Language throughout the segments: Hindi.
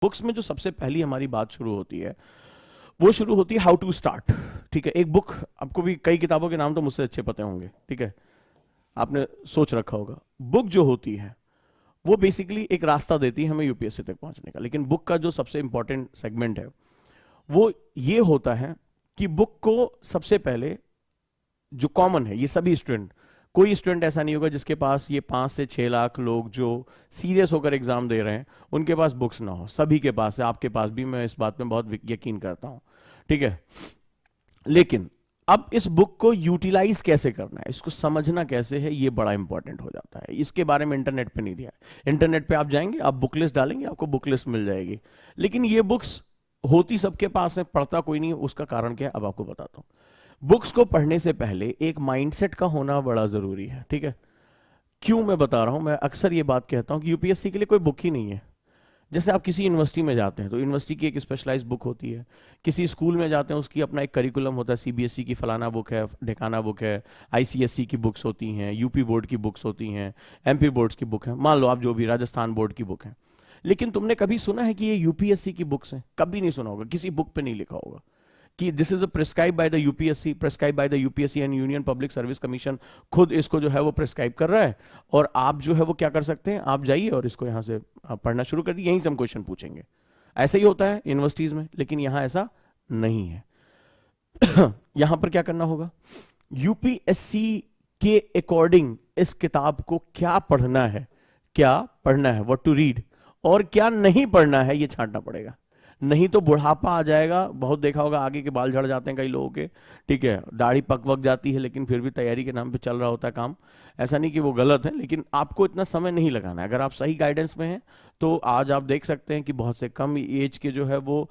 बुक्स में जो सबसे पहली हमारी बात शुरू होती है वो शुरू होती है हाउ टू स्टार्ट। ठीक है, एक बुक, आपको भी कई किताबों के नाम तो मुझसे अच्छे पते होंगे, ठीक है, आपने सोच रखा होगा। बुक जो होती है वो बेसिकली एक रास्ता देती है हमें यूपीएससी तक पहुंचने का, लेकिन बुक का जो सबसे इंपॉर्टेंट सेगमेंट है वो ये होता है कि बुक को सबसे पहले जो कॉमन है, ये सभी स्टूडेंट, कोई स्टूडेंट ऐसा नहीं होगा जिसके पास ये 5 से 6 लाख लोग जो सीरियस होकर एग्जाम दे रहे हैं उनके पास बुक्स ना हो। सभी के पास है, आपके पास भी, मैं इस बात में बहुत यकीन करता हूं, ठीक है। लेकिन अब इस बुक को यूटिलाइज कैसे करना है, इसको समझना कैसे है, ये बड़ा इंपॉर्टेंट हो जाता है। इसके बारे में इंटरनेट पे नहीं दिया है। इंटरनेट पे आप जाएंगे, आप बुक लिस्ट डालेंगे, आपको बुक लिस्ट मिल जाएगी, लेकिन ये बुक्स होती सबके पास है, पढ़ता कोई नहीं। उसका कारण क्या है अब आपको बताता हूं। बुक्स को पढ़ने से पहले एक माइंडसेट का होना बड़ा जरूरी है, ठीक है। क्यों मैं बता रहा हूं, मैं अक्सर ये बात कहता हूं कि यूपीएससी के लिए कोई बुक ही नहीं है। जैसे आप किसी यूनिवर्सिटी में जाते हैं तो यूनिवर्सिटी की एक स्पेशलाइज्ड बुक होती है, किसी स्कूल में जाते हैं उसकी अपना एक करिकुलम होता है, सीबीएसई की फलाना बुक है, ढेकाना बुक है, आईसीएसई की बुक्स होती हैं, यूपी बोर्ड की बुक्स होती हैं, एमपी बोर्ड्स की बुक है, मान लो आप जो भी राजस्थान बोर्ड की बुक है। लेकिन तुमने कभी सुना है कि ये यूपीएससी की बुक्स हैं? कभी नहीं सुना होगा, किसी बुक पे नहीं लिखा होगा कि this is a prescribe by the UPSC, prescribe by the UPSC and union public service commission. खुद इसको जो है वो प्रिस्क्राइब कर रहा है और आप जो है वो क्या कर सकते हैं, आप जाइए और इसको यहां से पढ़ना शुरू कर दिए, यहीं से हम क्वेश्चन पूछेंगे। ऐसा ही होता है यूनिवर्सिटीज में, लेकिन यहां ऐसा नहीं है। यहां पर क्या करना होगा, यूपीएससी के अकॉर्डिंग इस किताब को क्या पढ़ना है, क्या पढ़ना है, व्हाट टू रीड, और क्या नहीं पढ़ना है, ये छांटना पड़ेगा। नहीं तो बुढ़ापा आ जाएगा। बहुत देखा होगा, आगे के बाल झड़ जाते हैं कई लोगों के, ठीक है, दाढ़ी पक वक जाती है, लेकिन फिर भी तैयारी के नाम पे चल रहा होता है काम। ऐसा नहीं कि वो गलत है, लेकिन आपको इतना समय नहीं लगाना है। अगर आप सही गाइडेंस में हैं तो आज आप देख सकते हैं कि बहुत से कम एज के जो है वो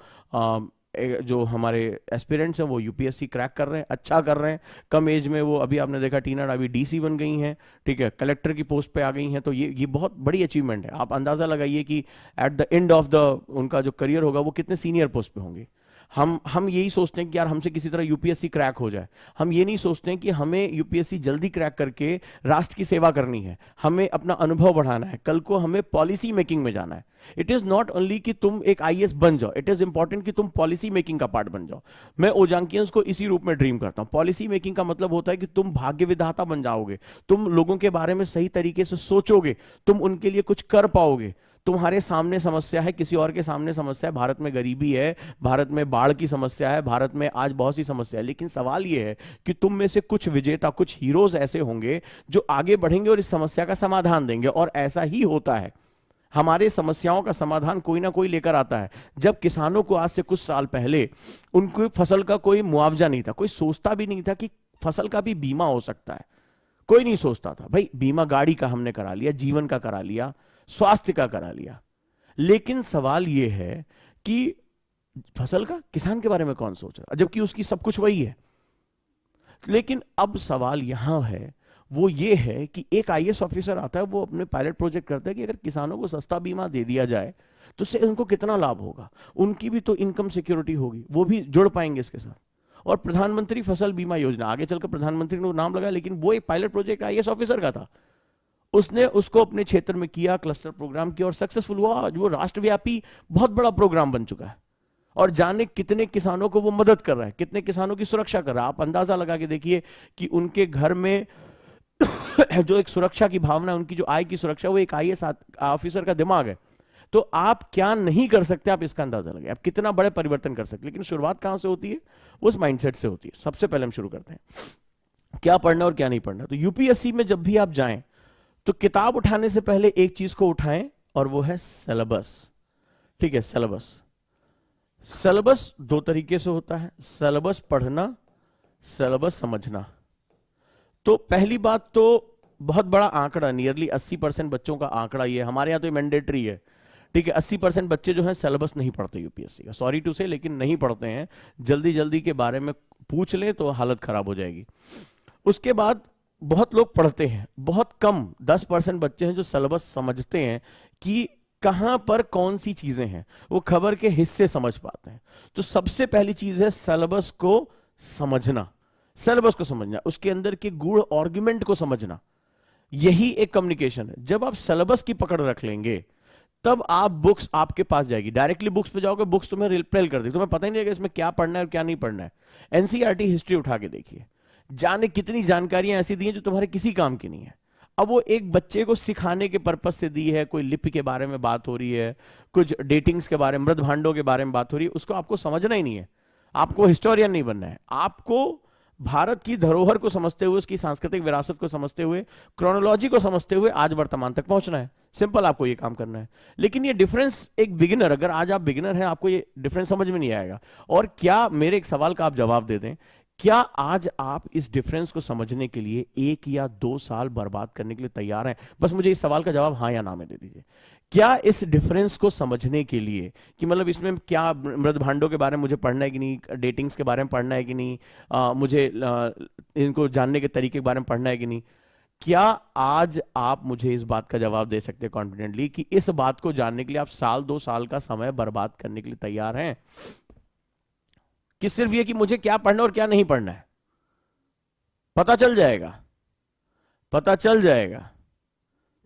जो हमारे एस्पिरेंट्स हैं वो यूपीएससी क्रैक कर रहे हैं, अच्छा कर रहे हैं। कम एज में वो, अभी आपने देखा टीना अभी डीसी बन गई हैं, ठीक है, कलेक्टर की पोस्ट पे आ गई हैं। तो ये बहुत बड़ी अचीवमेंट है। आप अंदाजा लगाइए कि at the end of the उनका जो करियर होगा वो कितने सीनियर पोस्ट पे होंगे। हम यही सोचते हैं कि यार हमसे किसी तरह यूपीएससी क्रैक हो जाए। हम ये नहीं सोचते हैं कि हमें यूपीएससी जल्दी क्रैक करके राष्ट्र की सेवा करनी है, हमें अपना अनुभव बढ़ाना है, कल को हमें पॉलिसी मेकिंग में जाना है। इट इज नॉट ओनली कि तुम एक आईएएस बन जाओ, इट इज इंपॉर्टेंट कि तुम पॉलिसी मेकिंग का पार्ट बन जाओ। मैं ओजांकियंस को इसी रूप में ड्रीम करता हूं। पॉलिसी मेकिंग का मतलब होता है कि तुम भाग्य विधाता बन जाओगे, तुम लोगों के बारे में सही तरीके से सोचोगे, तुम उनके लिए कुछ कर पाओगे। तुम्हारे सामने समस्या है, किसी और के सामने समस्या है, भारत में गरीबी है, भारत में बाढ़ की समस्या है, भारत में आज बहुत सी समस्या है, लेकिन सवाल यह है कि तुम में से कुछ विजेता, कुछ हीरोज ऐसे होंगे जो आगे बढ़ेंगे और इस समस्या का समाधान देंगे। और ऐसा ही होता है, हमारे समस्याओं का समाधान कोई ना कोई लेकर आता है। जब किसानों को आज से कुछ साल पहले उनकी फसल का कोई मुआवजा नहीं था, कोई सोचता भी नहीं था कि फसल का भी बीमा हो सकता है, कोई नहीं सोचता था। भाई बीमा गाड़ी का हमने करा लिया, जीवन का करा लिया, स्वास्थ्य का करा लिया, लेकिन सवाल यह है कि फसल का, किसान के बारे में कौन सोच रहा, जबकि उसकी सब कुछ वही है। लेकिन अब सवाल यहां है, वो ये है कि एक आईएएस ऑफिसर आता है, वो अपने पायलट प्रोजेक्ट करता है कि अगर किसानों को सस्ता बीमा दे दिया जाए तो उससे उनको कितना लाभ होगा, उनकी भी तो इनकम सिक्योरिटी होगी, वो भी जुड़ पाएंगे इसके साथ। और प्रधानमंत्री फसल बीमा योजना, आगे चलकर प्रधानमंत्री ने नाम लगाया, लेकिन वो एक पायलट प्रोजेक्ट आईएएस ऑफिसर का था। उसने उसको अपने क्षेत्र में किया, क्लस्टर प्रोग्राम किया और सक्सेसफुल हुआ। वो राष्ट्रव्यापी बहुत बड़ा प्रोग्राम बन चुका है और जाने कितने किसानों को वो मदद कर रहा है, कितने किसानों की सुरक्षा कर रहा है। आप अंदाजा लगा के देखिए कि उनके घर में जो एक सुरक्षा की भावना, उनकी जो आय की सुरक्षा, वो एक आईएएस ऑफिसर का दिमाग है। तो आप क्या नहीं कर सकते, आप इसका अंदाजा लगाइए, आप कितना बड़े परिवर्तन कर सकते। लेकिन शुरुआत कहां से होती है, उस माइंडसेट से होती है। सबसे पहले हम शुरू करते हैं क्या पढ़ना और क्या नहीं पढ़ना। तो यूपीएससी में जब भी आप जाएं तो किताब उठाने से पहले एक चीज को उठाएं और वो है सिलेबस, ठीक है। सिलेबस, सिलेबस दो तरीके से होता है, सिलेबस पढ़ना, सिलेबस समझना। तो पहली बात तो बहुत बड़ा आंकड़ा, नियरली 80% बच्चों का आंकड़ा ये, हमारे यहां तो ये मैंडेटरी है, ठीक है। 80% बच्चे जो हैं सिलेबस नहीं पढ़ते यूपीएससी का, सॉरी टू से, लेकिन नहीं पढ़ते हैं। जल्दी जल्दी के बारे में पूछ लें तो हालत खराब हो जाएगी। उसके बाद बहुत लोग पढ़ते हैं, बहुत कम 10% बच्चे हैं जो सिलेबस समझते हैं कि कहां पर कौन सी चीजें हैं, वो खबर के हिस्से समझ पाते हैं। तो सबसे पहली चीज है सिलेबस को समझना, सिलेबस को समझना, उसके अंदर के गूढ़ आर्गुमेंट को समझना। यही एक कम्युनिकेशन है। जब आप सिलेबस की पकड़ रख लेंगे तब आप बुक्स आपके पास जाएगी, डायरेक्टली बुक्स पे जाओगे, बुक्स तुम्हें रिपेल कर देगी, तुम्हें पता ही नहीं है इसमें क्या पढ़ना है और क्या नहीं पढ़ना है। एनसीईआरटी हिस्ट्री उठा के देखिए, जाने कितनी जानकारियां ऐसी दी हैं जो तुम्हारे किसी काम की नहीं है। अब वो एक बच्चे को सिखाने के पर्पज से दी है, कोई लिपि के बारे में बात हो रही है, कुछ डेटिंग्स के बारे में, मृद भांडों के बारे में बात हो रही है, उसको आपको समझना ही नहीं है। आपको हिस्टोरियन नहीं बनना है, आपको भारत की धरोहर को समझते हुए, उसकी सांस्कृतिक विरासत को समझते हुए, क्रोनोलॉजी को समझते हुए आज वर्तमान तक पहुंचना है। सिंपल, आपको ये काम करना है। लेकिन ये डिफरेंस एक बिगिनर, अगर आज आप बिगिनर हैं, आपको ये डिफरेंस समझ में नहीं आएगा। और क्या, मेरे एक सवाल का आप जवाब दे दें, क्या आज आप इस डिफरेंस को समझने के लिए 1 या 2 साल बर्बाद करने के लिए तैयार हैं? बस मुझे इस सवाल का जवाब हाँ या ना में दे दीजिए। क्या इस डिफरेंस को समझने के लिए, कि मतलब इसमें क्या मृद भांडों के बारे में मुझे पढ़ना है कि नहीं, डेटिंग्स के बारे में पढ़ना है कि नहीं, मुझे इनको जानने के तरीके के बारे में पढ़ना है कि नहीं, क्या आज आप मुझे इस बात का जवाब दे सकते हैं कॉन्फिडेंटली कि इस बात को जानने के लिए आप 1-2 साल का समय बर्बाद करने के लिए तैयार हैं? कि सिर्फ ये कि मुझे क्या पढ़ना और क्या नहीं पढ़ना है, पता चल जाएगा, पता चल जाएगा।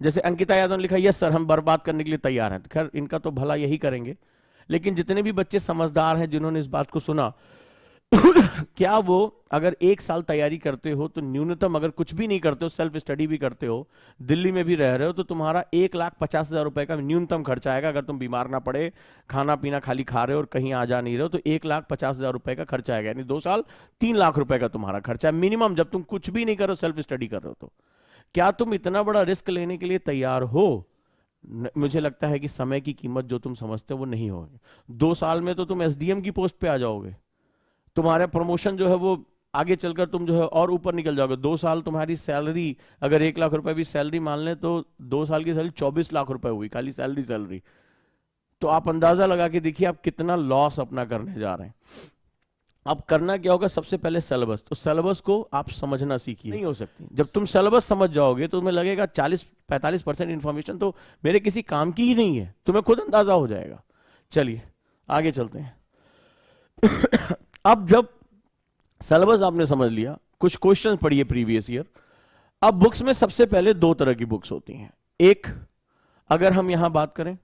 जैसे अंकिता यादव ने लिखा, यस सर हम बर्बाद करने के लिए तैयार हैं। तो खैर इनका तो भला यही करेंगे, लेकिन जितने भी बच्चे समझदार हैं जिन्होंने इस बात को सुना क्या वो अगर 1 साल तैयारी करते हो तो न्यूनतम, अगर कुछ भी नहीं करते हो, सेल्फ स्टडी भी करते हो, दिल्ली में भी रह रहे हो, तो तुम्हारा 1,50,000 रुपए का न्यूनतम खर्चा आएगा। अगर तुम बीमार ना पड़े, खाना पीना खाली खा रहे हो और कहीं आ जा नहीं रहे हो, तो 1,50,000 रुपए का खर्चा आएगा। यानी 2 साल 3 लाख रुपए का तुम्हारा खर्चा है मिनिमम, जब तुम कुछ भी नहीं करो, सेल्फ स्टडी कर रहे हो। तो क्या तुम इतना बड़ा रिस्क लेने के लिए तैयार हो? मुझे लगता है कि समय की कीमत जो तुम समझते हो वो नहीं होगी। 2 साल में तो तुम एसडीएम की पोस्ट पे आ जाओगे, तुम्हारा प्रमोशन जो है वो आगे चलकर तुम जो है और ऊपर निकल जाओगे। 2 साल तुम्हारी सैलरी, अगर 1 लाख रुपए भी सैलरी मान लें, तो 2 साल की सैलरी 24 लाख रुपए हुई, खाली सैलरी। तो आप अंदाजा लगा के देखिए आप कितना लॉस अपना करने जा रहे हैं। अब करना क्या होगा, सबसे पहले सिलेबस। तो सिलेबस को आप समझना सीखिए। नहीं हो सकती, जब तुम सिलेबस समझ जाओगे तो तुम्हें लगेगा 40-45% इंफॉर्मेशन तो मेरे किसी काम की ही नहीं है, तुम्हें खुद अंदाजा हो जाएगा। चलिए आगे चलते हैं। अब जब सिलेबस आपने समझ लिया, कुछ क्वेश्चंस पढ़िए प्रीवियस ईयर। अब बुक्स में सबसे पहले 2 तरह की बुक्स होती हैं। एक, अगर हम यहां बात करें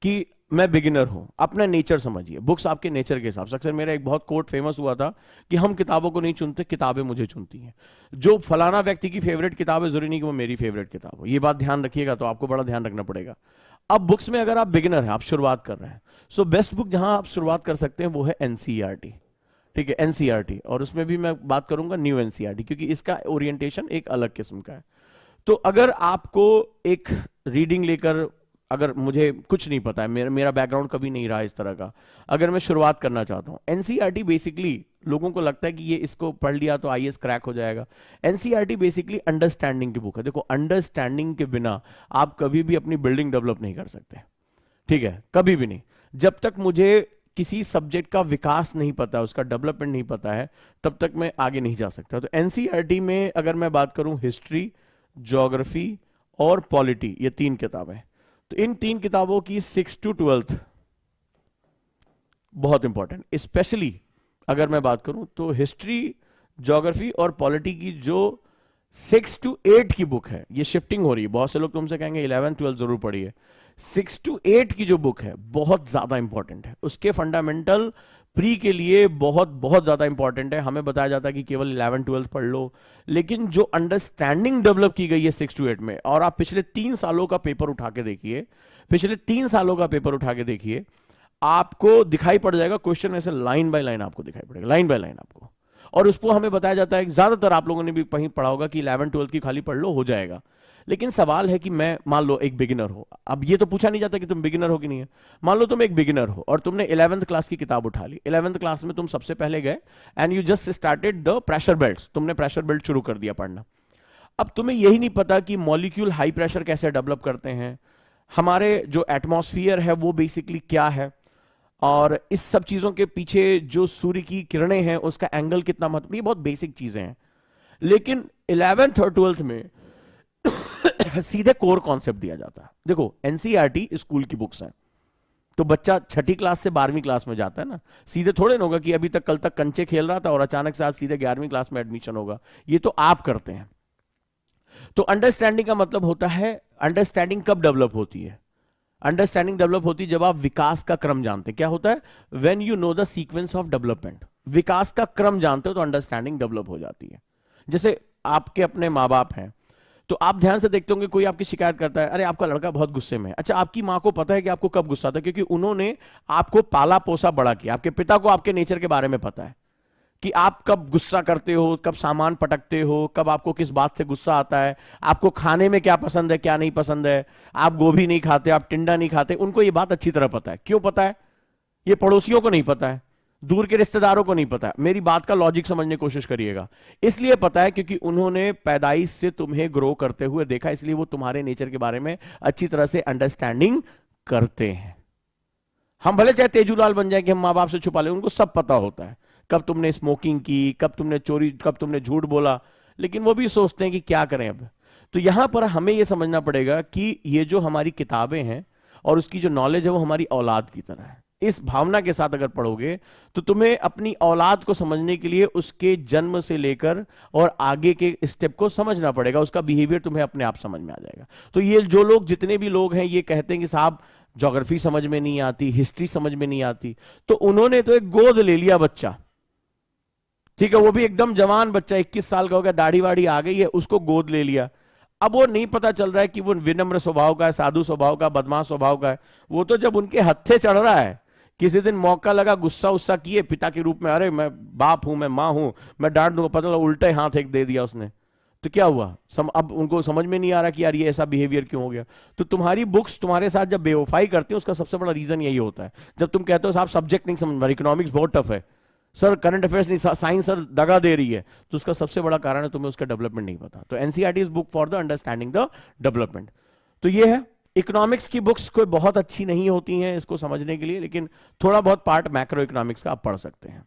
कि मैं बिगिनर हूं, अपना नेचर समझिए, बुक्स आपके नेचर के हिसाब से। अक्सर मेरा एक बहुत कोट फेमस हुआ था कि हम किताबों को नहीं चुनते, किताबें मुझे चुनती हैं। जो फलाना व्यक्ति की फेवरेट किताब है, जरूरी नहीं कि वो मेरी फेवरेट किताब हो। ये बात ध्यान रखिएगा, तो आपको बड़ा ध्यान रखना पड़ेगा। अब बुक्स में अगर आप बिगिनर हैं, आप शुरुआत कर रहे हैं, सो बेस्ट बुक जहां आप शुरुआत कर सकते हैं वो है एनसीईआरटी। ठीक है, एनसीईआरटी, और उसमें भी मैं बात करूंगा न्यू एनसीईआरटी, क्योंकि इसका ओरिएंटेशन एक अलग किस्म का है। तो अगर आपको एक रीडिंग लेकर, अगर मुझे कुछ नहीं पता है, मेरा बैकग्राउंड कभी नहीं रहा इस तरह का, अगर मैं शुरुआत करना चाहता हूं, एनसीईआरटी बेसिकली लोगों को लगता है कि ये इसको पढ़ लिया तो आईएएस क्रैक हो जाएगा। एनसीईआरटी बेसिकली अंडरस्टैंडिंग की बुक है। देखो, अंडरस्टैंडिंग के बिना आप कभी भी अपनी बिल्डिंग डेवलप नहीं कर सकते। ठीक है, कभी भी नहीं। जब तक मुझे किसी सब्जेक्ट का विकास नहीं पता, उसका डेवलपमेंट नहीं पता है, तब तक मैं आगे नहीं जा सकता। तो एनसीईआरटी में अगर मैं बात करूं, हिस्ट्री, ज्योग्राफी और पॉलिटी, ये 3 किताबें। तो इन 3 किताबों की 6 to 12th बहुत इंपॉर्टेंट। स्पेशली अगर मैं बात करूं तो हिस्ट्री, ज्योग्राफी और पॉलिटी की जो 6 to 8 की बुक है, ये शिफ्टिंग हो रही है। बहुत से लोग तुमसे कहेंगे 11, 12 जरूर पढ़िए। 6 to 8 की जो बुक है बहुत ज्यादा इंपॉर्टेंट है। उसके फंडामेंटल प्री के लिए बहुत बहुत ज्यादा इंपॉर्टेंट है। हमें बताया जाता है कि केवल 11, 12 पढ़ लो, लेकिन जो अंडरस्टैंडिंग डेवलप की गई है 6 to 8 में, और आप पिछले 3 सालों का पेपर उठा के देखिए, पिछले 3 सालों का पेपर उठा के देखिए, आपको दिखाई पड़ जाएगा क्वेश्चन ऐसे लाइन बाय लाइन आपको दिखाई पड़ेगा, लाइन बाय लाइन आपको। और उसको हमें बताया जाता है, ज्यादातर आप लोगों ने भी कहीं पढ़ा होगा कि 11, 12 की खाली पढ़ लो, हो जाएगा। लेकिन सवाल है कि मैं, मान लो एक बिगिनर हो, अब ये तो पूछा नहीं जाता कि तुम बिगिनर हो कि नहीं है। मान लो तुम एक बिगिनर हो और तुमने 11th क्लास की किताब उठा ली। 11th क्लास में तुम सबसे पहले गए and you just started the pressure belts, तुमने प्रेशर बेल्ट शुरू कर दिया पढ़ना। अब तुम्हें यही नहीं पता कि मॉलिक्यूल हाई प्रेशर कैसे डेवलप करते हैं, हमारे जो एटमॉस्फेयर है वो बेसिकली क्या है, और इस सब चीजों के पीछे जो सूर्य की किरणें हैं उसका एंगल कितना महत्वपूर्ण, ये बहुत बेसिक चीजें हैं। लेकिन 11th और 12th में सीधे कोर कॉन्सेप्ट दिया जाता है। देखो, एनसीईआरटी स्कूल की बुक्स हैं, तो बच्चा 6ठी क्लास से 12वीं क्लास में जाता है ना, सीधे थोड़े ना होगा कि अभी तक कल तक कंचे खेल रहा था और अचानक से आज सीधे 11वीं क्लास में एडमिशन होगा। ये तो आप करते हैं। तो अंडरस्टैंडिंग का मतलब होता है, अंडरस्टैंडिंग कब डेवलप होती है, अंडरस्टैंडिंग डेवलप होती है जब आप विकास का क्रम जानते हैं। क्या होता है? When you know the sequence of development, विकास का क्रम जानते हो तो अंडरस्टैंडिंग डेवलप हो जाती है। जैसे आपके अपने माँ बाप हैं, तो आप ध्यान से देखते होंगे कोई आपकी शिकायत करता है, अरे आपका लड़का बहुत गुस्से में है। अच्छा, आपकी माँ को पता है कि आपको कब गुस्सा आता है, क्योंकि उन्होंने आपको पाला पोसा बड़ा किया। आपके पिता को आपके नेचर के बारे में पता है कि आप कब गुस्सा करते हो, कब सामान पटकते हो, कब आपको किस बात से गुस्सा आता है, आपको खाने में क्या पसंद है क्या नहीं पसंद है, आप गोभी नहीं खाते, आप टिंडा नहीं खाते। उनको ये बात अच्छी तरह पता है। क्यों पता है? ये पड़ोसियों को नहीं पता है, दूर के रिश्तेदारों को नहीं पता है। मेरी बात का लॉजिक समझने की कोशिश करिएगा। इसलिए पता है क्योंकि उन्होंने पैदाइश से तुम्हें ग्रो करते हुए देखा, इसलिए वो तुम्हारे नेचर के बारे में अच्छी तरह से अंडरस्टैंडिंग करते हैं। हम भले चाहे तेजूलाल बन जाए कि हम माँ बाप से छुपा ले, उनको सब पता होता है कब तुमने स्मोकिंग की, कब तुमने चोरी, कब तुमने झूठ बोला, लेकिन वो भी सोचते हैं कि क्या करें अब। तो यहां पर हमें यह समझना पड़ेगा कि ये जो हमारी किताबें हैं और उसकी जो नॉलेज है वो हमारी औलाद की तरह है। इस भावना के साथ अगर पढ़ोगे तो तुम्हें अपनी औलाद को समझने के लिए उसके जन्म से लेकर और आगे के स्टेप को समझना पड़ेगा, उसका बिहेवियर तुम्हें अपने आप समझ में आ जाएगा। तो ये जो लोग, जितने भी लोग हैं, ये कहते हैं कि साहब ज्योग्राफी समझ में नहीं आती, हिस्ट्री समझ में नहीं आती, तो उन्होंने तो एक गोद ले लिया बच्चा, ठीक है, वो भी एकदम जवान बच्चा, 21 साल का हो गया, दाढ़ी वाड़ी आ गई है, उसको गोद ले लिया। अब वो नहीं पता चल रहा है कि वो विनम्र स्वभाव का है, साधु स्वभाव का, बदमाश स्वभाव का है। वो तो जब उनके हत्थे चढ़ रहा है, किसी दिन मौका लगा, गुस्सा उस्सा किए पिता के रूप में, अरे मैं बाप हूं, मैं मां हूं, मैं डांट दूंगा, पता लगा उल्टे हाथ एक दे दिया उसने, तो क्या हुआ? अब उनको समझ में नहीं आ रहा कि यार ये ऐसा बिहेवियर क्यों हो गया। तो तुम्हारी बुक्स तुम्हारे साथ जब बेवफाई करती है, उसका सबसे बड़ा रीजन यही होता है। जब तुम कहते हो साहब सब्जेक्ट नहीं समझ में, इकोनॉमिक्स बहुत टफ है सर, करंट अफेयर्स नहीं, साइंस सर दगा दे रही है, तो उसका सबसे बड़ा कारण है तुम्हें उसका डेवलपमेंट नहीं पता। तो NCERT is book for the understanding the development. तो ये है, इकोनॉमिक्स की बुक्स कोई बहुत अच्छी नहीं होती हैं इसको समझने के लिए, लेकिन थोड़ा बहुत पार्ट मैक्रो इकोनॉमिक्स का आप पढ़ सकते हैं।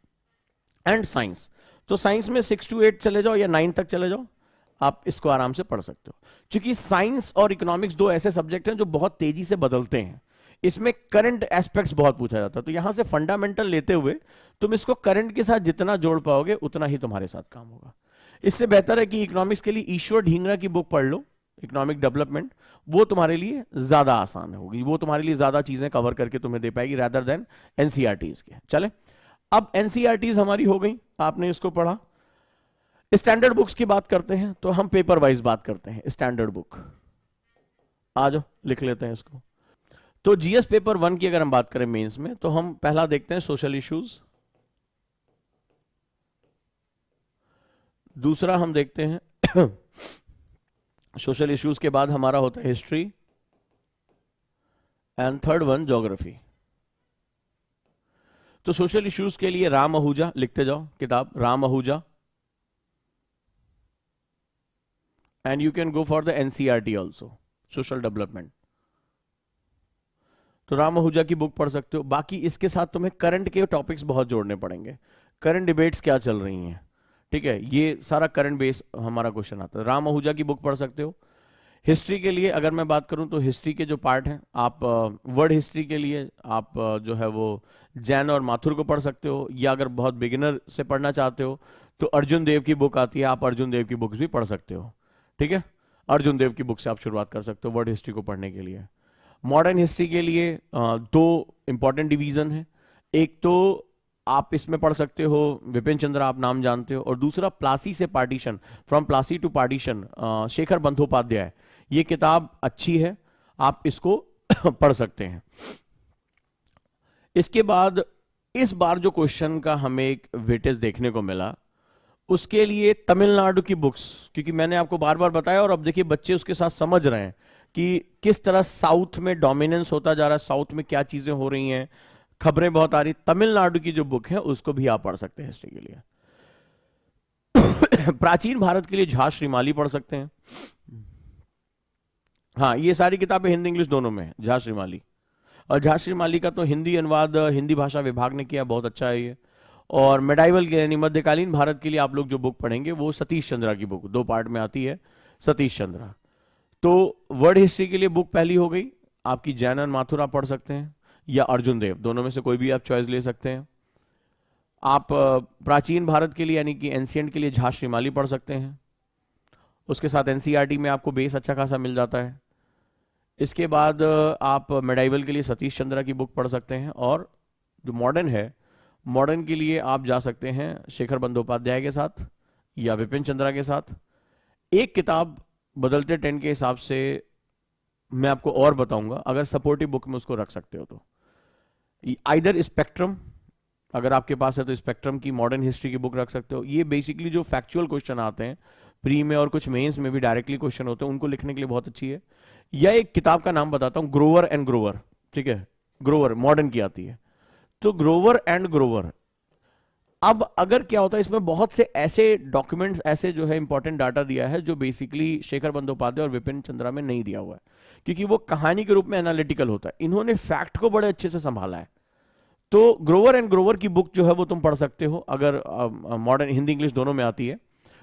एंड साइंस, तो साइंस में 6 to 8 चले जाओ या 9 तक चले जाओ, आप इसको आराम से पढ़ सकते हो। क्योंकि साइंस और इकोनॉमिक्स दो ऐसे सब्जेक्ट हैं जो बहुत तेजी से बदलते हैं, इसमें करंट एस्पेक्ट्स बहुत पूछा जाता है। तो यहां से फंडामेंटल लेते हुए तुम इसको करंट के साथ जितना जोड़ पाओगे उतना ही तुम्हारे साथ काम होगा। इससे बेहतर है कि इकोनॉमिक्स के लिए ईश्वर ढींगरा की बुक पढ़ लो, इकोनॉमिक डेवलपमेंट, वो तुम्हारे लिए ज्यादा आसान होगी, वो तुम्हारे लिए ज्यादा चीजें कवर करके तुम्हें दे पाएगी रादर देन एनसीईआरटीज के। चले, अब एनसीईआरटीज हमारी हो गई, आपने इसको पढ़ा। स्टैंडर्ड बुक्स की बात करते हैं, तो हम पेपर वाइज बात करते हैं। स्टैंडर्ड बुक आ जाओ, लिख लेते हैं इसको। तो जीएस पेपर 1 की अगर हम बात करें मेंस में, तो हम पहला देखते हैं सोशल इश्यूज, दूसरा हम देखते हैं सोशल इश्यूज के बाद हमारा होता है history, and third one geography. तो सोशल इश्यूज के लिए राम आहूजा लिखते जाओ, किताब Ram Ahuja, and you can go for the NCERT also, social development. तो राम आहूजा की बुक पढ़ सकते हो। बाकी इसके साथ तुम्हें करंट के टॉपिक्स बहुत जोड़ने पड़ेंगे, करंट डिबेट्स क्या चल रही हैं, ठीक है, ये सारा करंट बेस हमारा क्वेश्चन आता है। राम आहूजा की बुक पढ़ सकते हो। हिस्ट्री के लिए अगर मैं बात करूं तो हिस्ट्री के जो पार्ट हैं, आप वर्ड हिस्ट्री के लिए आप जो है वो जैन और माथुर को पढ़ सकते हो, या अगर बहुत बिगिनर से पढ़ना चाहते हो तो अर्जुन देव की बुक आती है, आप अर्जुन देव की बुक्स भी पढ़ सकते हो, ठीक है। अर्जुन देव की बुक से आप शुरुआत कर सकते हो वर्ड हिस्ट्री को पढ़ने के लिए। मॉडर्न हिस्ट्री के लिए दो इंपॉर्टेंट डिवीजन है, एक तो आप इसमें पढ़ सकते हो विपिन चंद्र, आप नाम जानते हो, और दूसरा प्लासी से partition, from Plassey to partition, Shekhar Bandopadhyay. ये किताब अच्छी है, आप इसको पढ़ सकते हैं। इसके बाद इस बार जो क्वेश्चन का हमें एक वेटेज देखने को मिला, उसके लिए तमिलनाडु की बुक्स, क्योंकि मैंने आपको बार बार बताया और अब देखिए बच्चे उसके साथ समझ रहे हैं कि किस तरह साउथ में डोमिनेंस होता जा रहा है, साउथ में क्या चीजें हो रही हैं, खबरें बहुत आ रही। तमिलनाडु की जो बुक है उसको भी आप पढ़ सकते हैं हिस्ट्री के लिए। प्राचीन भारत के लिए झा श्रीमाली पढ़ सकते हैं। हाँ, ये सारी किताबें हिंदी इंग्लिश दोनों में है, झा श्रीमाली। और झा श्रीमाली का तो हिंदी अनुवाद हिंदी भाषा विभाग ने किया, बहुत अच्छा है ये। और मेडाइवल के यानी मध्यकालीन भारत के लिए आप लोग जो बुक पढ़ेंगे वो सतीश चंद्रा की बुक 2 पार्ट में आती है, सतीश चंद्रा। तो वर्ड हिस्ट्री के लिए बुक पहली हो गई आपकी, जैन और माथुर आप पढ़ सकते हैं, या अर्जुन देव, दोनों में से कोई भी आप चॉइस ले सकते हैं। आप प्राचीन भारत के लिए यानी कि एंशिएंट के लिए झा श्रीमाली पढ़ सकते हैं, उसके साथ एनसीईआरटी में आपको बेस अच्छा खासा मिल जाता है। इसके बाद आप मेडाइवल के लिए सतीश चंद्रा की बुक पढ़ सकते हैं, और जो मॉडर्न है, मॉडर्न के लिए आप जा सकते हैं शेखर बंदोपाध्याय के साथ या विपिन चंद्रा के साथ। एक किताब बदलते ट्रेंड के हिसाब से मैं आपको और बताऊंगा, अगर सपोर्टिव बुक में उसको रख सकते हो तो आइदर स्पेक्ट्रम, अगर आपके पास है तो स्पेक्ट्रम की मॉडर्न हिस्ट्री की बुक रख सकते हो। ये बेसिकली जो फैक्चुअल क्वेश्चन आते हैं प्री में और कुछ मेंस में भी डायरेक्टली क्वेश्चन होते हैं, उनको लिखने के लिए बहुत अच्छी है। या एक किताब का नाम बताता हूं, ग्रोवर एंड ग्रोवर, ठीक है, ग्रोवर मॉडर्न की आती है, तो ग्रोवर एंड ग्रोवर। अब अगर क्या होता है, इसमें बहुत से ऐसे डॉक्यूमेंट्स, ऐसे जो है इंपॉर्टेंट डाटा दिया है जो बेसिकली शेखर बंदोपाध्याय और विपिन चंद्रा में नहीं दिया हुआ है, क्योंकि वो कहानी के रूप में एनालिटिकल होता है, इन्होंने फैक्ट को बड़े अच्छे से संभाला है। तो ग्रोवर एंड ग्रोवर की बुक जो है वो तुम पढ़ सकते हो, अगर मॉडर्न हिंदी इंग्लिश दोनों में आती है।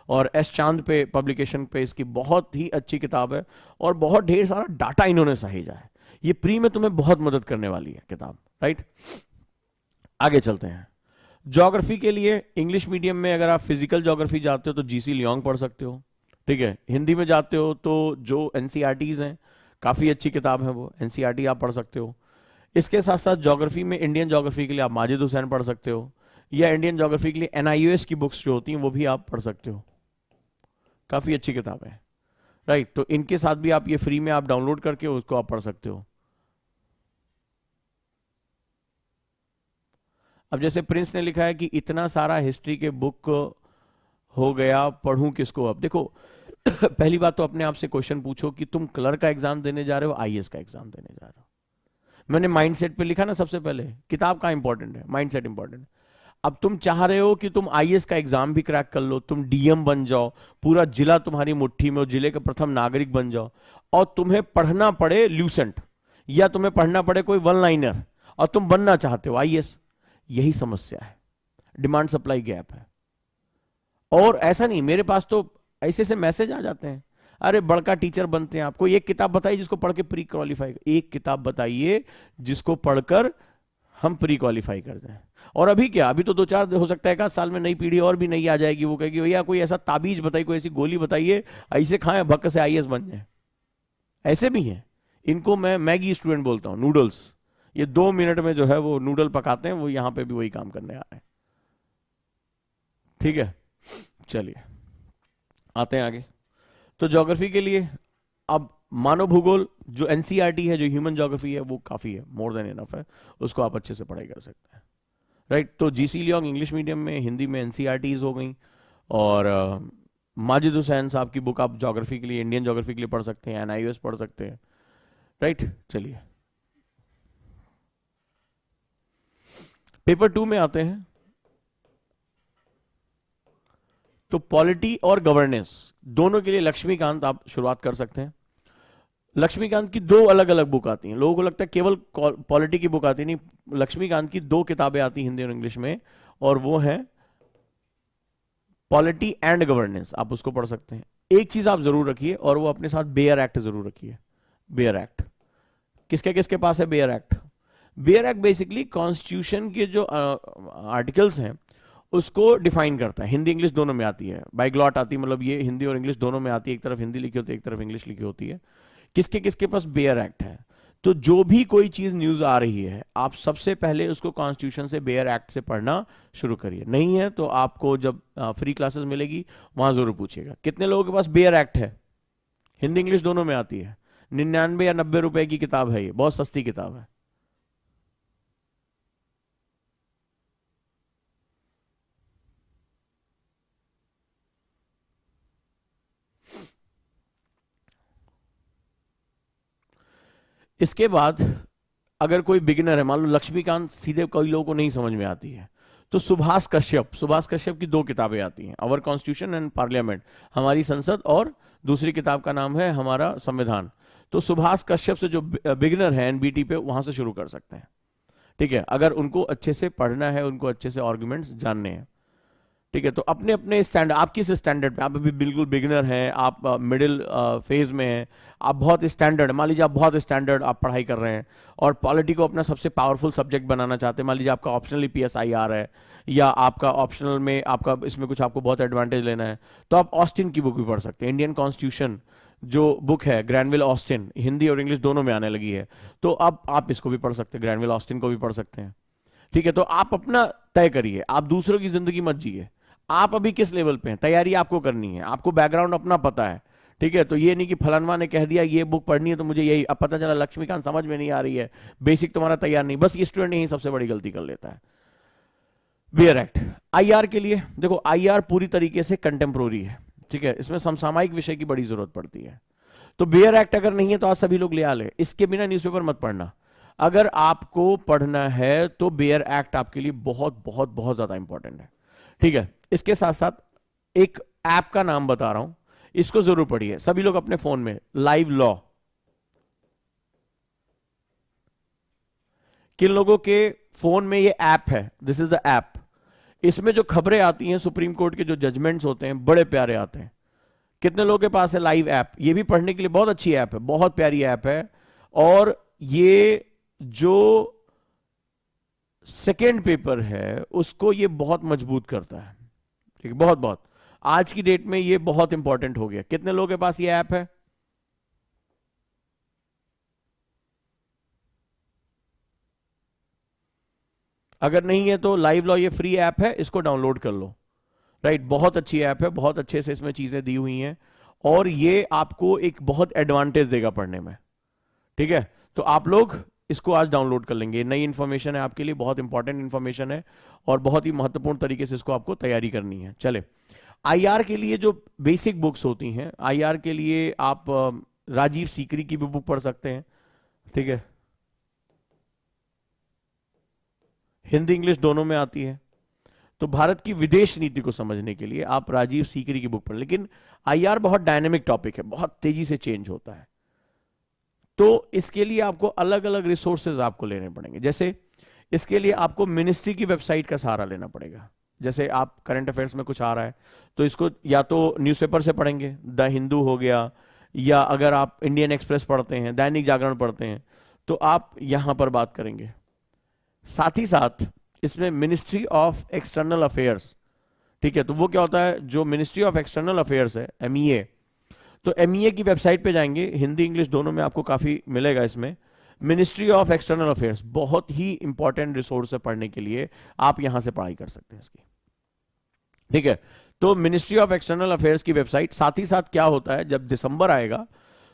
और एस चांद पे पब्लिकेशन पे इसकी बहुत ही अच्छी किताब है, और बहुत ढेर सारा डाटा इन्होंने सहेजा है। ये प्री में तुम्हें बहुत मदद करने वाली है किताब, राइट। आगे चलते हैं। ज्योग्राफी के लिए इंग्लिश मीडियम में अगर आप फिजिकल ज्योग्राफी जाते हो तो जीसी लियोंग पढ़ सकते हो, ठीक है। हिंदी में जाते हो तो जो एनसीईआरटीज हैं, काफ़ी अच्छी किताब है वो, एनसीईआरटी आप पढ़ सकते हो। इसके साथ साथ ज्योग्राफी में, इंडियन ज्योग्राफी के लिए आप माजिद हुसैन पढ़ सकते हो, या इंडियन ज्योग्राफी के लिए एनआईओएस की बुक्स जो होती हैं वो भी आप पढ़ सकते हो, काफ़ी अच्छी किताब है, राइट। तो इनके साथ भी आप ये फ्री में आप डाउनलोड करके उसको आप पढ़ सकते हो। अब जैसे प्रिंस ने लिखा है कि इतना सारा हिस्ट्री के बुक हो गया, पढ़ूं किसको। अब देखो पहली बात तो अपने आप से क्वेश्चन पूछो कि तुम क्लर्क का एग्जाम देने जा रहे हो, आईएएस का एग्जाम देने जा रहे हो। मैंने माइंडसेट पे लिखा ना सबसे पहले, किताब का इंपॉर्टेंट है, माइंडसेट इंपॉर्टेंट है। अब तुम चाह रहे हो कि तुम आईएएस का एग्जाम भी क्रैक कर लो, तुम डीएम बन जाओ, पूरा जिला तुम्हारी मुट्ठी में हो, जिले का प्रथम नागरिक बन जाओ, और तुम्हें पढ़ना पड़े ल्यूसेंट, या तुम्हें पढ़ना पड़े कोई वन लाइनर, और तुम बनना चाहते हो आईएएस। यही समस्या है, डिमांड सप्लाई गैप है। और ऐसा नहीं, मेरे पास तो ऐसे से मैसेज आ जाते हैं, अरे बड़का टीचर बनते हैं आपको, एक किताब बताइए जिसको पढ़ के प्री क्वालिफाई, एक किताब बताइए जिसको पढ़कर हम प्री क्वालिफाई कर दें। और अभी क्या, अभी तो 2-4 हो सकता है, एक साल में नई पीढ़ी और भी नई आ जाएगी, वो कहेगी भैया कोई ऐसा ताबीज बताइए, कोई ऐसी गोली बताइए, ऐसे खाएं भक्क से आईएएस बन जाए। ऐसे भी हैं, इनको मैं मैगी स्टूडेंट बोलता हूं, नूडल्स। ये 2 मिनट में जो है वो नूडल पकाते हैं, वो यहां पे भी वही काम करने आ रहे हैं, ठीक है। चलिए आते हैं आगे। तो ज्योग्राफी के लिए अब मानव भूगोल जो एनसीईआरटी है, जो ह्यूमन ज्योग्राफी है, वो काफी है, मोर देन इनफ है, उसको आप अच्छे से पढ़ाई कर सकते हैं, राइट। तो जीसी लियोंग इंग्लिश मीडियम में, हिंदी में एनसीईआरटीज हो गई, और माजिद हुसैन साहब की बुक आप ज्योग्राफी के लिए, इंडियन ज्योग्राफी के लिए पढ़ सकते हैं, एनआईओएस पढ़ सकते हैं, राइट। चलिए पेपर 2 में आते हैं। तो पॉलिटी और गवर्नेंस दोनों के लिए लक्ष्मीकांत आप शुरुआत कर सकते हैं। लक्ष्मीकांत की 2 अलग अलग बुक आती हैं, लोगों को लगता है केवल पॉलिटी की बुक आती नहीं, लक्ष्मीकांत की 2 किताबें आती हिंदी और इंग्लिश में, और वो है पॉलिटी एंड गवर्नेंस, आप उसको पढ़ सकते हैं। एक चीज आप जरूर रखिए, और वो अपने साथ बेयर एक्ट जरूर रखिए। बेयर एक्ट किसके किसके पास है? Bare act. Bare act basically constitution के जो आर्टिकल्स हैं उसको डिफाइन करता है, हिंदी इंग्लिश दोनों में आती है, बाइग्लॉट आती है, मतलब ये हिंदी और इंग्लिश दोनों में आती है, एक तरफ हिंदी लिखी होती है, एक तरफ इंग्लिश लिखी होती है। किसके किसके पास बेयर एक्ट है? तो जो भी कोई चीज न्यूज आ रही है, आप सबसे पहले उसको कॉन्स्टिट्यूशन से, बेयर एक्ट से पढ़ना शुरू करिए। नहीं है तो आपको जब फ्री क्लासेस मिलेगी वहां जरूर पूछिएगा। कितने लोगों के पास बेयर एक्ट है? हिंदी इंग्लिश दोनों में आती है, 99 या 90 रुपए की किताब है, ये बहुत सस्ती किताब है। इसके बाद अगर कोई बिगिनर है, मान लो लक्ष्मीकांत सीधे कई लोगों को नहीं समझ में आती है, तो सुभाष कश्यप की 2 किताबें आती हैं, आवर कॉन्स्टिट्यूशन एंड पार्लियामेंट, हमारी संसद, और दूसरी किताब का नाम है हमारा संविधान। तो सुभाष कश्यप से जो बिगिनर है एनबीटी पे, वहां से शुरू कर सकते हैं, ठीक है, अगर उनको अच्छे से पढ़ना है, उनको अच्छे से आर्गुमेंट्स जानने हैं, ठीक है, तो अपने अपने स्टैंडर्ड, आप किस स्टैंडर्ड पे, आप अभी बिल्कुल बिगिनर हैं, आप मिडिल फेज में हैं, आप बहुत स्टैंडर्ड, मान लीजिए आप बहुत स्टैंडर्ड आप पढ़ाई कर रहे हैं और पॉलिटी को अपना सबसे पावरफुल सब्जेक्ट बनाना चाहते हैं, मान लीजिए आपका ऑप्शनली PSIR है या आपका ऑप्शनल में आपका इसमें कुछ आपको बहुत एडवांटेज लेना है, तो आप ऑस्टिन की बुक भी पढ़ सकते हैं। इंडियन कॉन्स्टिट्यूशन जो बुक है ग्रैनविल ऑस्टिन, हिंदी और इंग्लिश दोनों में आने लगी है, तो अब आप इसको भी पढ़ सकते हैं, ग्रैनविल ऑस्टिन को भी पढ़ सकते हैं। ठीक है, तो आप अपना तय करिए, आप दूसरों की जिंदगी मत जिए, आप अभी किस लेवल पे हैं, तैयारी आपको करनी है, आपको बैकग्राउंड अपना पता है। ठीक है, तो ये नहीं कि फलानवा ने कह दिया ये बुक पढ़नी है तो मुझे यही, अब पता चला लक्ष्मीकांत समझ में नहीं आ रही है, बेसिक तुम्हारा तैयार नहीं, बस ये स्टूडेंट यही सबसे बड़ी गलती कर लेता है। बियर एक्ट, IR के लिए देखो, IR पूरी तरीके से कंटेम्प्रोरी है, ठीक है, इसमें समसामयिक विषय की बड़ी जरूरत पड़ती है। तो बियर एक्ट अगर नहीं है तो आज सभी लोग ले आ ले, इसके बिना न्यूज़पेपर मत पढ़ना। अगर आपको पढ़ना है तो बियर एक्ट आपके लिए बहुत बहुत बहुत ज्यादा इंपॉर्टेंट है। ठीक है, इसके साथ साथ एक ऐप का नाम बता रहा हूं, इसको जरूर पढ़िए सभी लोग अपने फोन में, लाइव लॉ। किन लोगों के फोन में ये ऐप है, दिस इज द ऐप। इसमें जो खबरें आती हैं, सुप्रीम कोर्ट के जो जजमेंट्स होते हैं बड़े प्यारे आते हैं। कितने लोगों के पास है लाइव ऐप? ये भी पढ़ने के लिए बहुत अच्छी ऐप है, बहुत प्यारी ऐप है। और ये जो सेकेंड पेपर है उसको ये बहुत मजबूत करता है। ठीक है, बहुत बहुत आज की डेट में ये बहुत इंपॉर्टेंट हो गया। कितने लोगों के पास ये ऐप है? अगर नहीं है तो लाइव लॉ ये फ्री ऐप है, इसको डाउनलोड कर लो। राइट, बहुत अच्छी ऐप है, बहुत अच्छे से इसमें चीजें दी हुई हैं और ये आपको एक बहुत एडवांटेज देगा पढ़ने में। ठीक है, तो आप लोग इसको आज डाउनलोड कर लेंगे, नई इंफॉर्मेशन है आपके लिए, बहुत इंपॉर्टेंट इंफॉर्मेशन है और बहुत ही महत्वपूर्ण तरीके से इसको आपको तैयारी करनी है। चले, IR के लिए जो बेसिक बुक्स होती हैं, IR के लिए आप राजीव सीकरी की भी बुक पढ़ सकते हैं। ठीक है, हिंदी इंग्लिश दोनों में आती है। तो भारत की विदेश नीति को समझने के लिए आप राजीव सीकरी की बुक पढ़, लेकिन IR बहुत डायनेमिक टॉपिक है, बहुत तेजी से चेंज होता है, तो इसके लिए आपको अलग अलग रिसोर्सेज आपको लेने पड़ेंगे। जैसे इसके लिए आपको मिनिस्ट्री की वेबसाइट का सहारा लेना पड़ेगा। जैसे आप करंट अफेयर्स में कुछ आ रहा है तो इसको या तो न्यूज़पेपर से पढ़ेंगे, द हिंदू हो गया, या अगर आप इंडियन एक्सप्रेस पढ़ते हैं, दैनिक जागरण पढ़ते हैं, तो आप यहां पर बात करेंगे। साथ ही साथ इसमें मिनिस्ट्री ऑफ एक्सटर्नल अफेयर्स, ठीक है, तो वो क्या होता है, जो मिनिस्ट्री ऑफ एक्सटर्नल अफेयर्स है, MEA, तो MEA की वेबसाइट पे जाएंगे, हिंदी इंग्लिश दोनों में आपको काफी मिलेगा। इसमें मिनिस्ट्री ऑफ एक्सटर्नल अफेयर्स बहुत ही इंपॉर्टेंट रिसोर्स है पढ़ने के लिए, आप यहां से पढ़ाई कर सकते हैं इसकी। ठीक है, तो मिनिस्ट्री ऑफ एक्सटर्नल अफेयर्स की वेबसाइट। साथ ही साथ क्या होता है, जब दिसंबर आएगा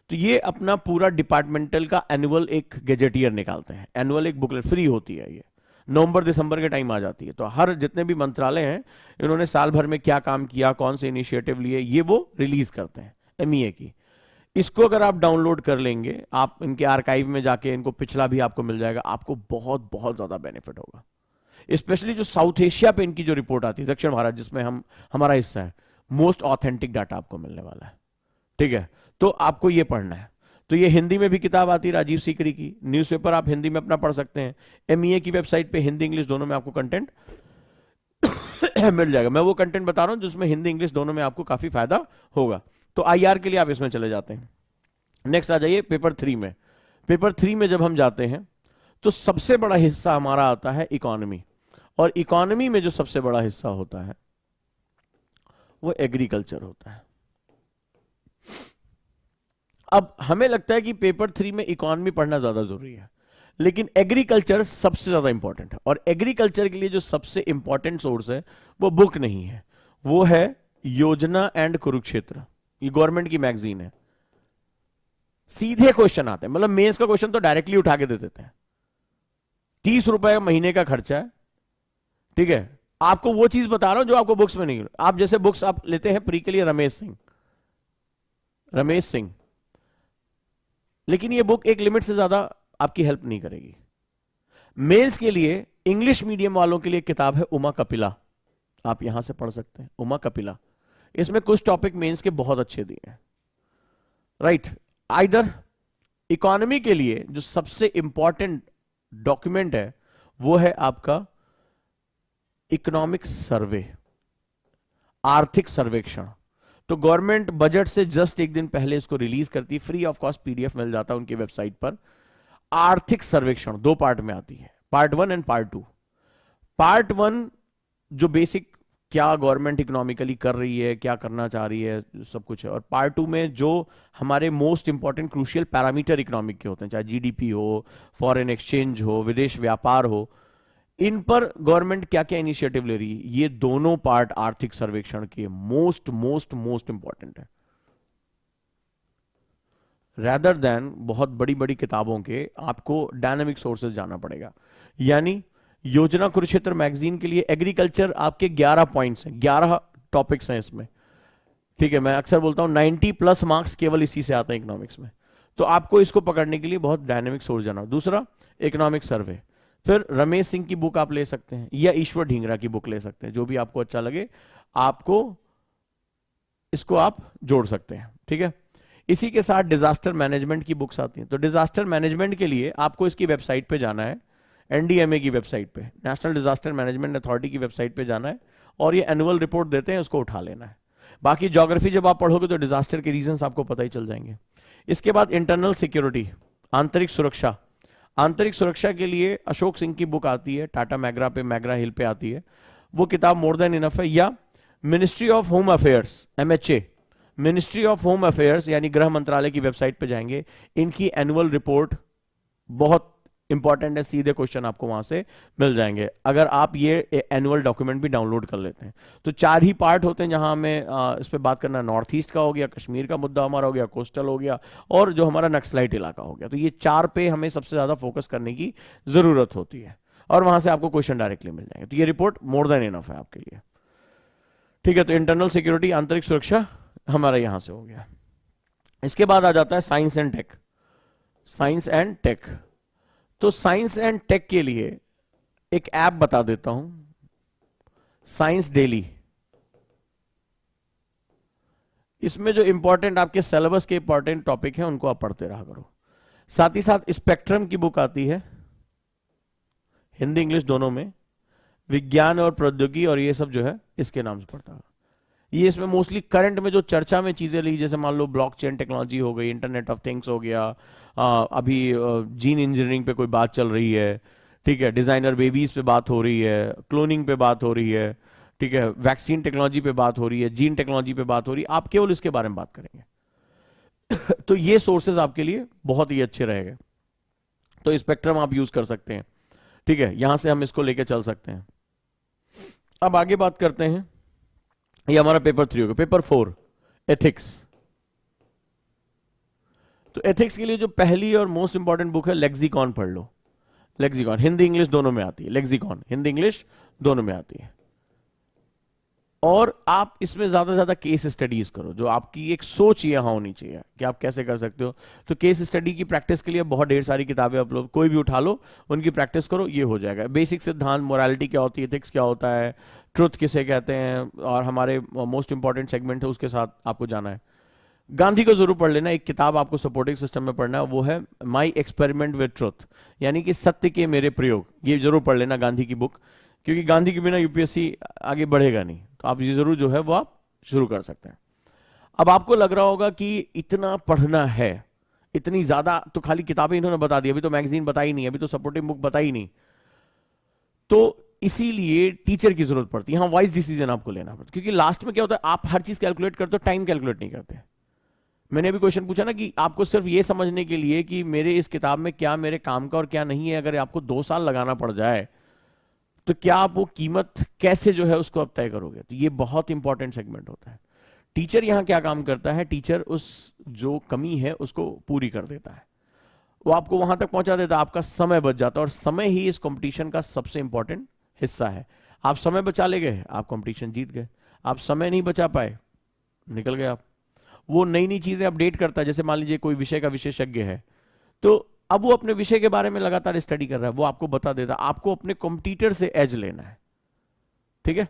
तो ये अपना पूरा डिपार्टमेंटल का एनुअल एक गैजेटियर निकालते हैं, एनुअल एक बुकलेट फ्री होती है, ये नवंबर दिसंबर के टाइम आ जाती है। तो हर जितने भी मंत्रालय हैं इन्होंने साल भर में क्या काम किया, कौन से इनिशिएटिव लिए, ये वो रिलीज करते हैं MEA की। इसको अगर आप डाउनलोड कर लेंगे, आप इनके आर्काइव में जाके इनको पिछला भी आपको मिल जाएगा, आपको बहुत बहुत ज्यादा बेनिफिट होगा। स्पेशली जो साउथ एशिया पे इनकी जो रिपोर्ट आती है, दक्षिण भारत जिसमें हमारा हिस्सा है, मोस्ट ऑथेंटिक डाटा आपको मिलने वाला है। ठीक है, तो आपको ये पढ़ना है। तो ये हिंदी में भी किताब आती है राजीव सीकरी की, न्यूज़पेपर आप हिंदी में अपना पढ़ सकते हैं। MEA की वेबसाइट पे हिंदी इंग्लिश दोनों में आपको कंटेंट मिल जाएगा। मैं वो कंटेंट बता रहा हूं जिसमें हिंदी इंग्लिश दोनों में आपको काफी फायदा होगा। तो IR के लिए आप इसमें चले जाते हैं। नेक्स्ट आ जाइए पेपर 3 में। पेपर 3 में जब हम जाते हैं तो सबसे बड़ा हिस्सा हमारा आता है इकोनॉमी, और इकोनॉमी में जो सबसे बड़ा हिस्सा होता है वो एग्रीकल्चर होता है। अब हमें लगता है कि पेपर 3 में इकोनॉमी पढ़ना ज्यादा जरूरी है, लेकिन एग्रीकल्चर सबसे ज्यादा इंपॉर्टेंट है। और एग्रीकल्चर के लिए जो सबसे इंपॉर्टेंट सोर्स है वो बुक नहीं है, वो है योजना एंड कुरुक्षेत्र। ये गवर्नमेंट की मैगजीन है। सीधे क्वेश्चन आते हैं, मतलब मेंस का क्वेश्चन तो डायरेक्टली उठा के दे देते हैं। 30 रुपए महीने का खर्चा है। ठीक है, आपको वो चीज बता रहा हूं जो आपको बुक्स में नहीं। आप जैसे बुक्स आप लेते हैं प्री के लिए रमेश सिंह, लेकिन ये बुक एक लिमिट से ज्यादा आपकी हेल्प नहीं करेगी। मेंस के लिए इंग्लिश मीडियम वालों के लिए किताब है उमा कपिला, आप यहां से पढ़ सकते हैं उमा कपिला। इसमें कुछ टॉपिक मेंस के बहुत अच्छे दिए हैं। राइट, आइदर इकोनॉमी के लिए जो सबसे इंपॉर्टेंट डॉक्यूमेंट है वो है आपका इकोनॉमिक सर्वे। आर्थिक सर्वेक्षण। तो गवर्नमेंट बजट से जस्ट एक दिन पहले इसको रिलीज करती है, फ्री ऑफ कॉस्ट पीडीएफ मिल जाता है उनकी वेबसाइट पर। आर्थिक सर्वेक्षण 2 पार्ट में आती है, पार्ट 1 एंड पार्ट 2। पार्ट 1 जो बेसिक क्या गवर्नमेंट इकोनॉमिकली कर रही है, क्या करना चाह रही है, सब कुछ है। और पार्ट 2 में जो हमारे most important crucial parameter economic के होते हैं, चाहे जीडीपी हो, फॉरेन एक्सचेंज हो, विदेश व्यापार हो, इन पर गवर्नमेंट क्या क्या इनिशिएटिव ले रही है, ये दोनों पार्ट आर्थिक सर्वेक्षण के मोस्ट मोस्ट मोस्ट इंपॉर्टेंट है। रैदर देन बहुत बड़ी बड़ी किताबों के आपको डायनामिक सोर्सेज जाना पड़ेगा। यानी योजना कुरुक्षेत्र मैगजीन के लिए एग्रीकल्चर आपके 11 पॉइंट्स हैं, 11 टॉपिक्स हैं इसमें, ठीक है। मैं अक्सर बोलता हूं 90+ मार्क्स केवल इसी से आते हैं इकोनॉमिक्स में। तो आपको इसको पकड़ने के लिए बहुत डायनेमिक सोर्स जाना। दूसरा इकोनॉमिक सर्वे, फिर रमेश सिंह की बुक आप ले सकते हैं या ईश्वर ढींगरा की बुक ले सकते हैं, जो भी आपको अच्छा लगे आपको इसको आप जोड़ सकते हैं, ठीक है। इसी के साथ डिजास्टर मैनेजमेंट की बुक्स आती हैं। तो डिजास्टर मैनेजमेंट के लिए आपको इसकी वेबसाइट पे जाना है, एनडीएमए की वेबसाइट पे, नेशनल डिजास्टर मैनेजमेंट अथॉरिटी की वेबसाइट पे जाना है और ये एनुअल रिपोर्ट देते हैं, उसको उठा लेना है। बाकी ज्योग्राफी जब आप पढ़ोगे तो डिजास्टर के रीजंस आपको पता ही चल जाएंगे। इसके बाद इंटरनल सिक्योरिटी, आंतरिक सुरक्षा। आंतरिक सुरक्षा के लिए अशोक सिंह की बुक आती है, टाटा मैग्रा पे, मैग्रा हिल पे आती है, वो किताब मोर देन इनफ है। या ministry of home affairs, MHA, ministry of home affairs यानी गृह मंत्रालय की वेबसाइट पे जाएंगे, इनकी एनुअल रिपोर्ट बहुत इंपॉर्टेंट है, सीधे क्वेश्चन आपको वहां से मिल जाएंगे अगर आप ये एनुअल डॉक्यूमेंट भी डाउनलोड कर लेते हैं। तो 4 ही पार्ट होते हैं जहां हमें इस पे बात करना, नॉर्थ ईस्ट का हो गया, कश्मीर का मुद्दा हमारा हो गया, कोस्टल हो गया, और जो हमारा नक्सलाइट इलाका हो गया। तो ये 4 पे हमें सबसे ज्यादा फोकस करने की जरूरत होती है और वहां से आपको क्वेश्चन डायरेक्टली मिल जाएंगे। तो ये रिपोर्ट मोर देन इनफ है आपके लिए, ठीक है। तो इंटरनल सिक्योरिटी, आंतरिक सुरक्षा हमारा यहां से हो गया। इसके बाद आ जाता है science and tech. Science and tech, तो साइंस एंड टेक के लिए एक ऐप बता देता हूं, साइंस डेली। इसमें जो इंपॉर्टेंट आपके सिलेबस के इंपॉर्टेंट टॉपिक हैं उनको आप पढ़ते रहा करो। साथ ही साथ स्पेक्ट्रम की बुक आती है, हिंदी इंग्लिश दोनों में, विज्ञान और प्रौद्योगिकी और ये सब जो है इसके नाम से पढ़ता है। ये इसमें मोस्टली करंट में जो चर्चा में चीजें ली, जैसे मान लो ब्लॉकचेन टेक्नोलॉजी हो गई, इंटरनेट ऑफ थिंग्स हो गया, अभी जीन इंजीनियरिंग पे कोई बात चल रही है, ठीक है, डिजाइनर बेबीज पे बात हो रही है, क्लोनिंग पे बात हो रही है, ठीक है, वैक्सीन टेक्नोलॉजी पे बात हो रही है, जीन टेक्नोलॉजी पे बात हो रही है, आप केवल इसके बारे में बात करेंगे। तो ये सोर्सेज आपके लिए बहुत ही अच्छे रहेंगे। तो स्पेक्ट्रम आप यूज कर सकते हैं, ठीक है, यहां से हम इसको लेके चल सकते हैं। अब आगे बात करते हैं, ये हमारा पेपर 3 हो गया। Paper 4 ethics. तो एथिक्स के लिए जो पहली और मोस्ट इंपॉर्टेंट बुक है, लेक्सिकॉन पढ़ लो। लेक्सिकॉन हिंदी इंग्लिश दोनों में आती है, लेक्सिकॉन हिंदी इंग्लिश दोनों में आती है। और आप इसमें ज्यादा से ज्यादा केस स्टडीज करो, जो आपकी एक सोच यहां होनी चाहिए कि आप कैसे कर सकते हो। तो केस स्टडी की प्रैक्टिस के लिए बहुत ढेर सारी किताबें आप लोग कोई भी उठा लो, उनकी प्रैक्टिस करो, ये हो जाएगा। बेसिक सिद्धांत, मोरालिटी क्या होती है, एथिक्स क्या होता है, ट्रुथ किसे कहते हैं, और हमारे मोस्ट इंपॉर्टेंट सेगमेंट है उसके साथ आपको जाना है। गांधी को जरूर पढ़ लेना। एक किताब आपको सपोर्टिंग सिस्टम में पढ़ना है, वो है माई एक्सपेरिमेंट विद ट्रुथ, यानी कि सत्य के मेरे प्रयोग। ये जरूर पढ़ लेना गांधी की बुक, क्योंकि गांधी के बिना यूपीएससी आगे बढ़ेगा नहीं। तो आप ये जरूर जो है वो आप शुरू कर सकते हैं। अब आपको लग रहा होगा कि इतना पढ़ना है, इतनी ज्यादा, तो खाली किताबें इन्होंने बता दी, अभी तो मैगजीन बताई नहीं, अभी तो सपोर्टिंग बुक बताई नहीं, तो इसीलिए टीचर की जरूरत पड़ती है। हाँ, वाइज डिसीजन आपको लेना पड़ता है, क्योंकि लास्ट में क्या होता है, आप हर चीज कैलकुलेट करते हो, टाइम कैलकुलेट नहीं करते। मैंने अभी क्वेश्चन पूछा ना कि आपको सिर्फ ये समझने के लिए कि मेरे इस किताब में क्या मेरे काम का और क्या नहीं है, अगर आपको 2 साल लगाना पड़ जाए तो क्या आप वो कीमत कैसे जो है उसको आप तय करोगे। तो ये बहुत इंपॉर्टेंट सेगमेंट होता है। टीचर यहां क्या काम करता है, टीचर उस जो कमी है उसको पूरी कर देता है, वो आपको वहां तक पहुंचा देता है, आपका समय बच जाता है। और समय ही इस कंपटीशन का सबसे इंपॉर्टेंट हिस्सा है। आप समय बचा ले गए, आप कंपटीशन जीत गए। आप समय नहीं बचा पाए, निकल गए आप। वो नई नई चीजें अपडेट करता है, जैसे मान लीजिए कोई विषय का विशेषज्ञ है, तो अब वो अपने विषय के बारे में लगातार स्टडी कर रहा है, वो आपको बता देता है। आपको अपने कॉम्पिटिटर से एज लेना है, ठीक है।